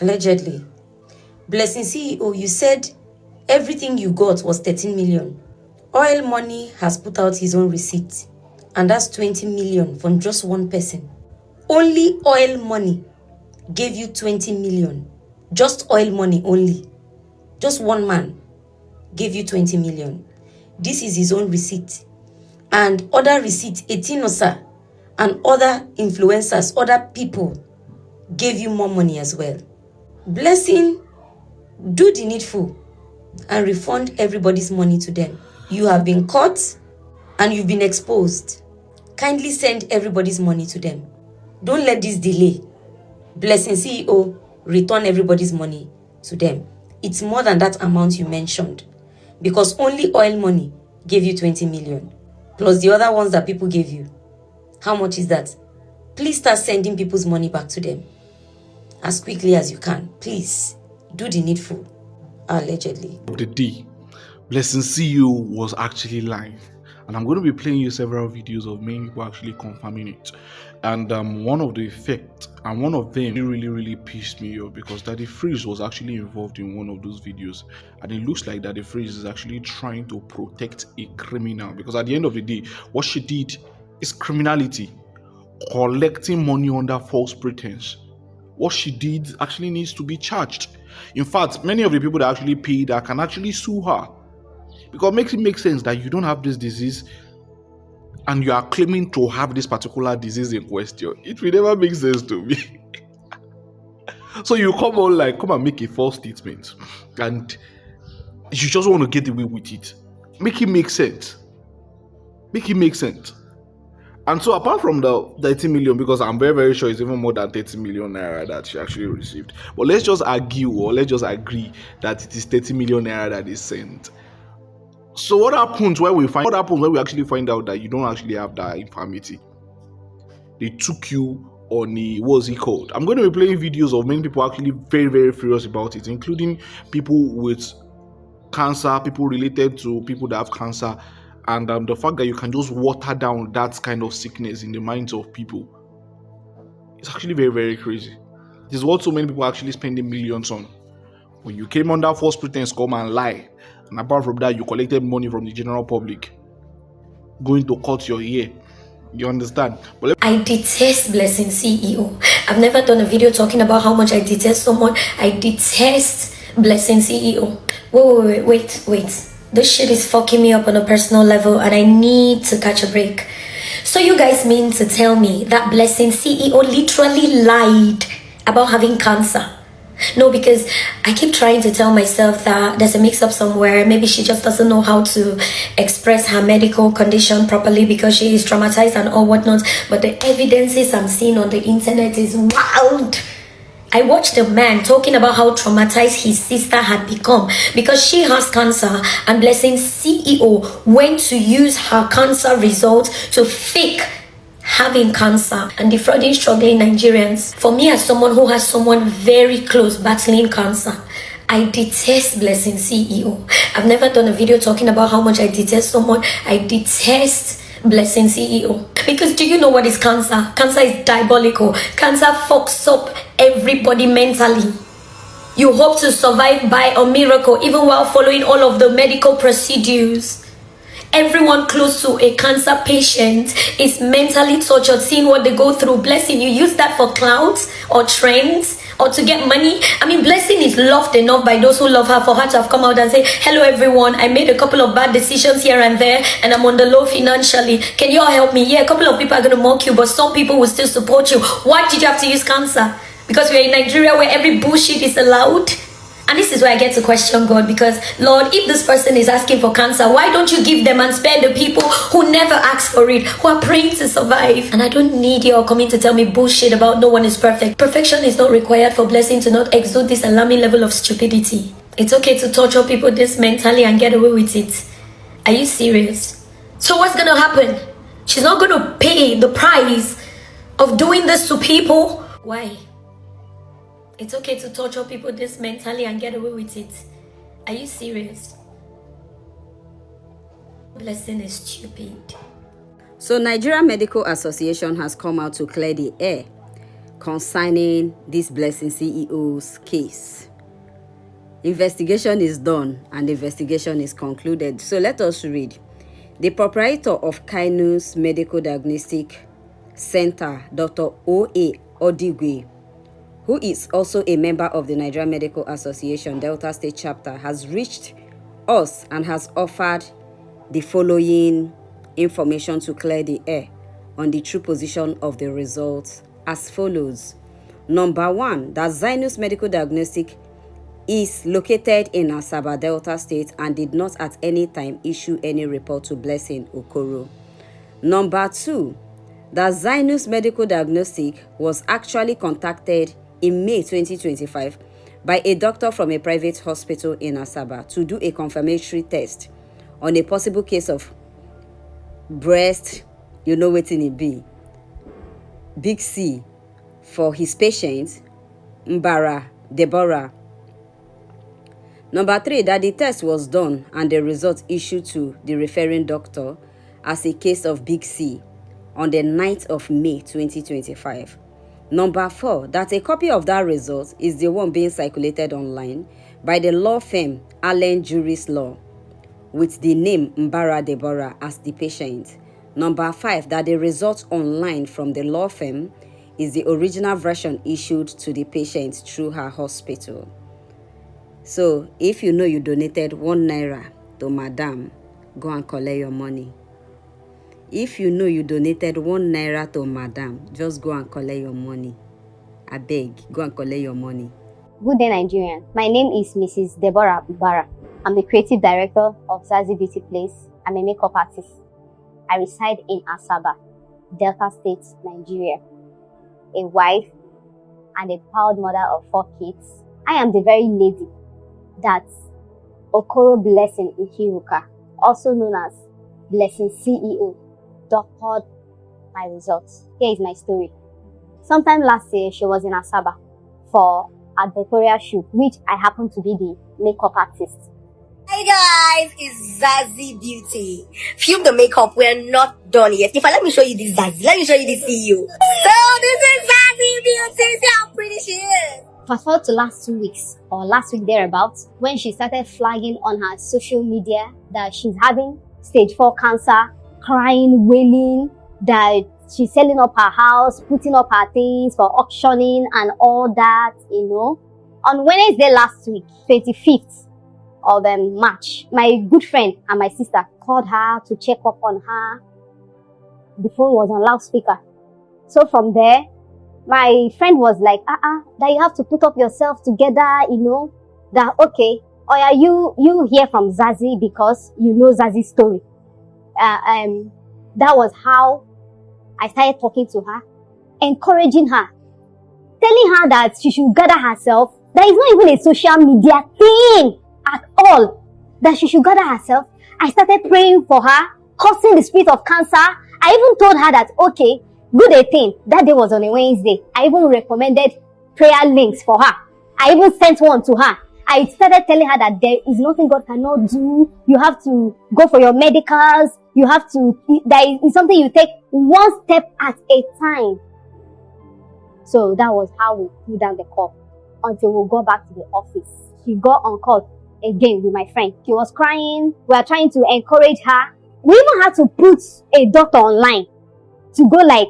Allegedly. Blessing CEO, you said everything you got was 13 million. Oil Money has put out his own receipt, and that's 20 million from just one person. Only Oil Money gave you 20 million. Just Oil Money only. Just one man gave you 20 million. This is his own receipt. And other receipts, Etinosa and other influencers, other people gave you more money as well. Blessing, do the needful and refund everybody's money to them. You have been caught and you've been exposed. Kindly send everybody's money to them. Don't let this delay. Blessing CEO, return everybody's money to them. It's more than that amount you mentioned, because only Oil Money gave you 20 million plus the other ones that people gave you. How much is that? Please start sending people's money back to them as quickly as you can. Please do the needful. Allegedly. The day, Blessing CEO was actually live, and I'm going to be playing you several videos of many people actually confirming it. And one of the effects, and one of them really pissed me off, because Daddy Freeze was actually involved in one of those videos, and it looks like Daddy Freeze is actually trying to protect a criminal, because at the end of the day, what she did is criminality, collecting money under false pretense. What she did actually needs to be charged. In fact, many of the people that actually paid her can actually sue her, because it makes sense that you don't have this disease and you are claiming to have this particular disease in question. It will never make sense to me. So you come and make a false statement, and you just want to get away with it. Make it make sense. Make it make sense. And so apart from the 30 million, because I'm very sure it's even more than 30 million naira that she actually received, but let's just argue, or let's just agree that it is 30 million naira that is sent. So what happens when we actually find out that you don't actually have that infirmity? They took you on a, what's it called? I'm going to be playing videos of many people actually very furious about it, including people with cancer, people related to people that have cancer, and the fact that you can just water down that kind of sickness in the minds of people. It's actually very crazy. This is what so many people are actually spending millions on. When you came under false pretense, come and lie, and apart from that, you collected money from the general public, going to cut your ear. You understand? But I detest Blessing CEO. I've never done a video talking about how much I detest someone. I detest Blessing CEO. Wait. This shit is fucking me up on a personal level, and I need to catch a break. So you guys mean to tell me that Blessing CEO literally lied about having cancer? No, because I keep trying to tell myself that there's a mix-up somewhere. Maybe she just doesn't know how to express her medical condition properly because she is traumatized and all whatnot. But the evidences I'm seeing on the internet is wild. I watched a man talking about how traumatized his sister had become because she has cancer, and Blessing CEO went to use her cancer results to fake having cancer and defrauding struggling Nigerians. For me, as someone who has someone very close battling cancer, I detest Blessing CEO. I've never done a video talking about how much I detest someone. I detest Blessing CEO. Because do you know what is cancer? Cancer is diabolical. Cancer fucks up everybody mentally. You hope to survive by a miracle even while following all of the medical procedures. Everyone close to a cancer patient is mentally tortured seeing what they go through. Blessing, you use that for clouds or trends or to get money. I mean, Blessing is loved enough by those who love her for her to have come out and say, hello everyone, I made a couple of bad decisions here and there and I'm on the low financially. Can you all help me? Yeah, a couple of people are going to mock you, but some people will still support you. Why did you have to use cancer? Because we're in Nigeria where every bullshit is allowed? And this is where I get to question God, because Lord, if this person is asking for cancer, why don't you give them and spare the people who never asked for it, who are praying to survive? And I don't need you all coming to tell me bullshit about no one is perfect. Perfection is not required for Blessing to not exude this alarming level of stupidity. It's okay to torture people this mentally and get away with it. Are you serious? So what's gonna happen? She's not gonna pay the price of doing this to people? Why? It's okay to torture people this mentally and get away with it. Are you serious? Blessing is stupid. So Nigeria Medical Association has come out to clear the air. concerning this Blessing CEO's case. Investigation is done and the investigation is concluded. So let us read. The proprietor of Kainus Medical Diagnostic Center, Dr. O.A. Odigwe, who is also a member of the Nigerian Medical Association Delta State Chapter, has reached us and has offered the following information to clear the air on the true position of the results as follows. Number one, that Zinus Medical Diagnostic is located in Asaba, Delta State, and did not at any time issue any report to Blessing Okoro. Number two, that Zinus Medical Diagnostic was actually contacted in May 2025 by a doctor from a private hospital in Asaba to do a confirmatory test on a possible case of breast, you know wetin e be, big C, for his patient, Mbara Deborah. Number three, that the test was done and the result issued to the referring doctor as a case of big C on the 9th of May 2025. Number four, that a copy of that result is the one being circulated online by the law firm Allen Juris Law with the name Mbara Deborah as the patient. Number five, that the result online from the law firm is the original version issued to the patient through her hospital. So, if you know you donated 1 naira to Madam, go and collect your money. If you know you donated 1 naira to Madam, just go and collect your money. I beg, go and collect your money. Good day, Nigerian. My name is Mrs. Deborah Ubara. I'm the creative director of Zazie Beauty Place. I'm a makeup artist. I reside in Asaba, Delta State, Nigeria. A wife and a proud mother of 4 kids. I am the very lady that Okoro Blessing Ikiruka, also known as Blessing CEO, doctored my results. Here is my story. Sometime last year, she was in Asaba for a advertorial shoot, which I happen to be the makeup artist. Hi guys, it's Zazie Beauty. Film the makeup, we're not done yet. If I let me show you this Zazie, let me show you this CEO. So this is Zazie Beauty, see how pretty she is. Fast forward to last 2 weeks, or last week thereabouts, when she started flagging on her social media that she's having stage 4 cancer, crying, wailing, that she's selling up her house, putting up her things for auctioning and all that, you know. On Wednesday last week, 25th of March, my good friend and my sister called her to check up on her. The phone was on loudspeaker. So from there, my friend was like, that you have to put up yourself together, you know, that okay, or are you hear from Zazie because you know Zazie's story. That was how I started talking to her, encouraging her, telling her that she should gather herself. That is not even a social media thing at all, that she should gather herself. I started praying for her, cursing the spirit of cancer. I even told her that, okay, good a thing. That day was on a Wednesday. I even recommended prayer links for her. I even sent one to her. I started telling her that there is nothing God cannot do. You have to go for your medicals. You have to, that is something you take one step at a time. So that was how we put down the call until we got back to the office. She got on call again with my friend. She was crying. We were trying to encourage her. We even had to put a doctor online to go like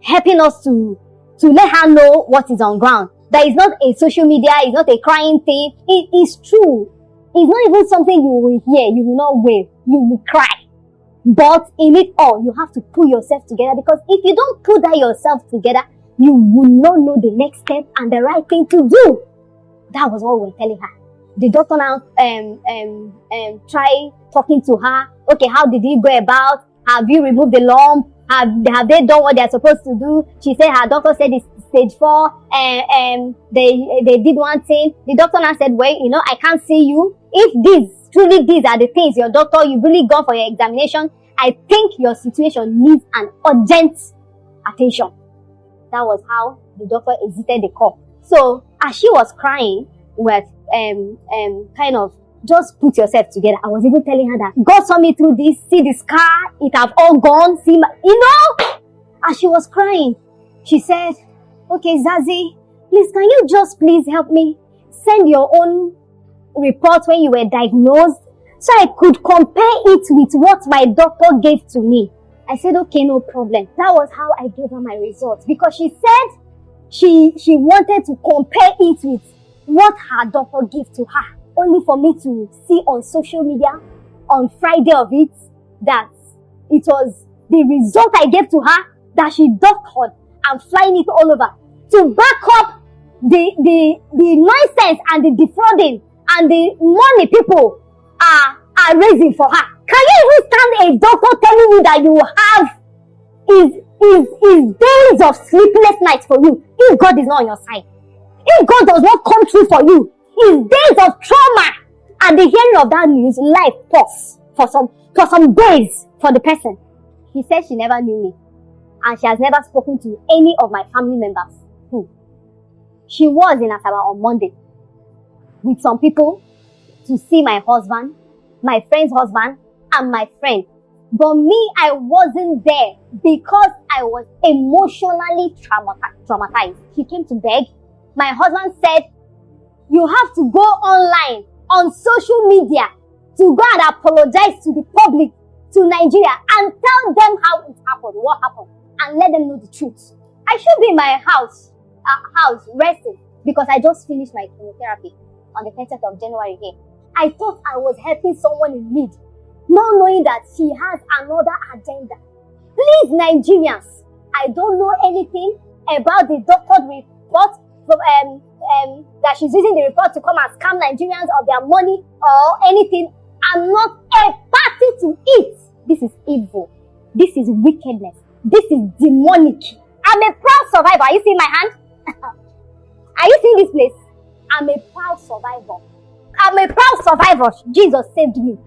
helping us to let her know what is on ground. That is not a social media, it's not a crying thing. It is true. It's not even something you will hear, you will not wail, you will cry. But in it all, you have to pull yourself together, because if you don't put that yourself together, you will not know the next step and the right thing to do. That was what we were telling her. The doctor now try talking to her. Okay, how did you go about? Have you removed the lump? Have they done what they're supposed to do? She said her doctor said it's stage 4 and they did one thing. The doctor now said, well, you know, I can't see you. If truly these are the things your doctor, you've really gone for your examination, I think your situation needs an urgent attention. That was how the doctor exited the call. So as she was crying, with kind of just put yourself together. I was even telling her that God saw me through this. See the scar, it have all gone. See, you know, as she was crying, she said, Okay, Zazie, please, can you just please help me send your own report when you were diagnosed so I could compare it with what my doctor gave to me? I said, okay, no problem. That was how I gave her my results, because she said she wanted to compare it with what her doctor gave to her, only for me to see on social media on Friday of it that it was the result I gave to her that she doctored and flying it all over to back up the nonsense and the defrauding and the money people are raising for her. Can you even stand a doctor telling you that you have is days of sleepless nights for you if God is not on your side? If God does not come through for you, is days of trauma. At the hearing of that news, life pause for some days for the person. She said she never knew me, and she has never spoken to any of my family members. She was in Asaba on Monday with some people to see my husband, my friend's husband, and my friend. But me, I wasn't there because I was emotionally traumatized. She came to beg. My husband said, you have to go online on social media to go and apologize to the public, to Nigeria, and tell them how it happened, what happened, and let them know the truth. I should be in my house resting because I just finished my chemotherapy on the 30th of January here. I thought I was helping someone in need, not knowing that she has another agenda. Please, Nigerians, I don't know anything about the doctor's report that she's using the report to come and scam Nigerians of their money or anything. I'm not a party to it. This is evil. This is wickedness. This is demonic. I'm a proud survivor. Are you seeing my hand? Are you seeing this place? I'm a proud survivor. I'm a proud survivor. Jesus saved me.